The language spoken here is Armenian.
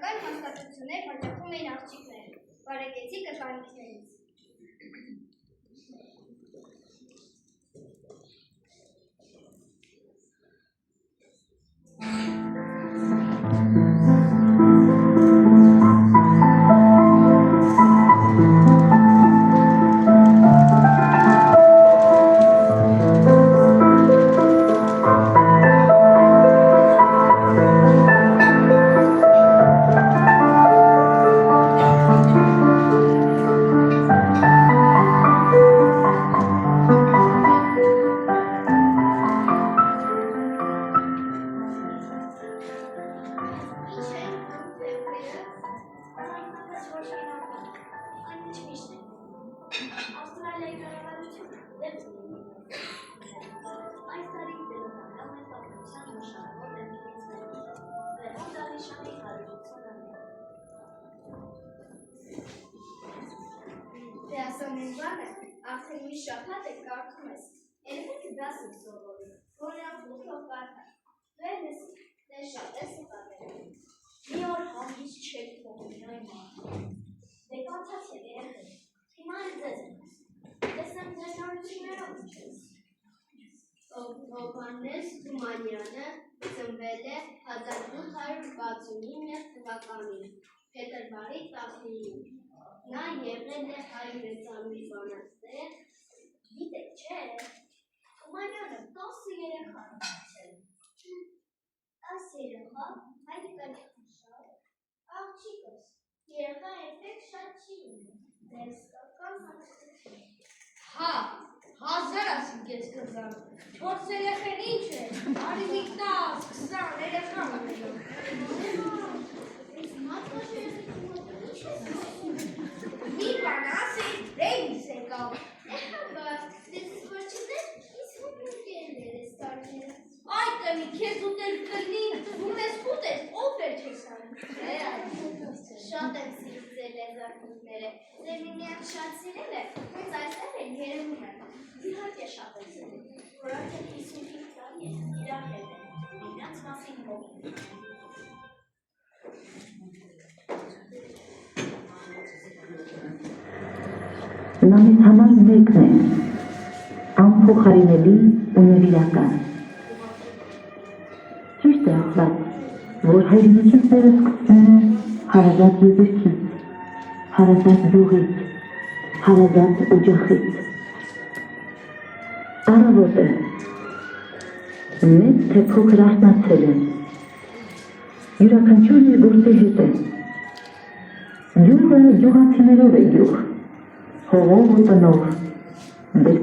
Բնական հաստատություններ հաճախում էին աղջիկները, բարեկեցիկ ընտանիքներից։ Դերասանենվանը արդեն մի շաբաթ է կարդում ես, երբեք դաս եք սովորում, որոնք ոտքով կարդար, դու ես շատ ես սպատել, մի օր հանգիստ չեք թողնում այն մարդը, դե կանցած է երեխեք, հիմա են ձեզ եմ տեսնեմ ձեր նորություններով չես, Հովհաննես Թումանյանը ծնվել է 1869 թվականին, փետրվարի 19-ին, նա եղել է հայ մեծամի բանաստեղծ, գիտեք չէ, Թումանյանը 10 երեխա ունեցել, 10 երեխա, հայրիկը շատ, աղջիկս, երեխա երբեք շատ չի ունել, դերսկական հաստատություն։ Հա, հազար ասին կեզ կզան, 4 երեխեն ինչ է, արի մի 10-20 երեխա ունելով։ Ես մատվաշ երեխեք մոտը, ինչ ես ասում։ Մի բան ասի, ռեյիս եկավ։ Էհաբար, դες որ չդեր, իս հոպին կերներ ես տարները։ Այ կնի, քեզ ուտել կլնի, ում ես կուտես, ով էր չես անում։ Շատ եմ սիրում ձեր լեզակունքները, ձեր միմիակ շատ սիրել է, հենց այստեղ են երևում եմ, իհարկե շատ եմ սիրում, որոնք են 55 տարի ես իրար հետ են, միմյանց մասին հոգին։ Նա մեզ համար մեկն է, անփոխարինելի ու նվիրական։ Ճիշտ է ասված, որ հայրենիքիցները սկսվում է հարազատ եզրքից, հարազատ յուղից, հարազատ օջախից։ Առավոտ է, մեծ թե փոքր արթնացել է, յուրաքանչյուրն իր գործի հետ է, յուղը յուղացիներով է յուղ, հողով ու տնով, դեր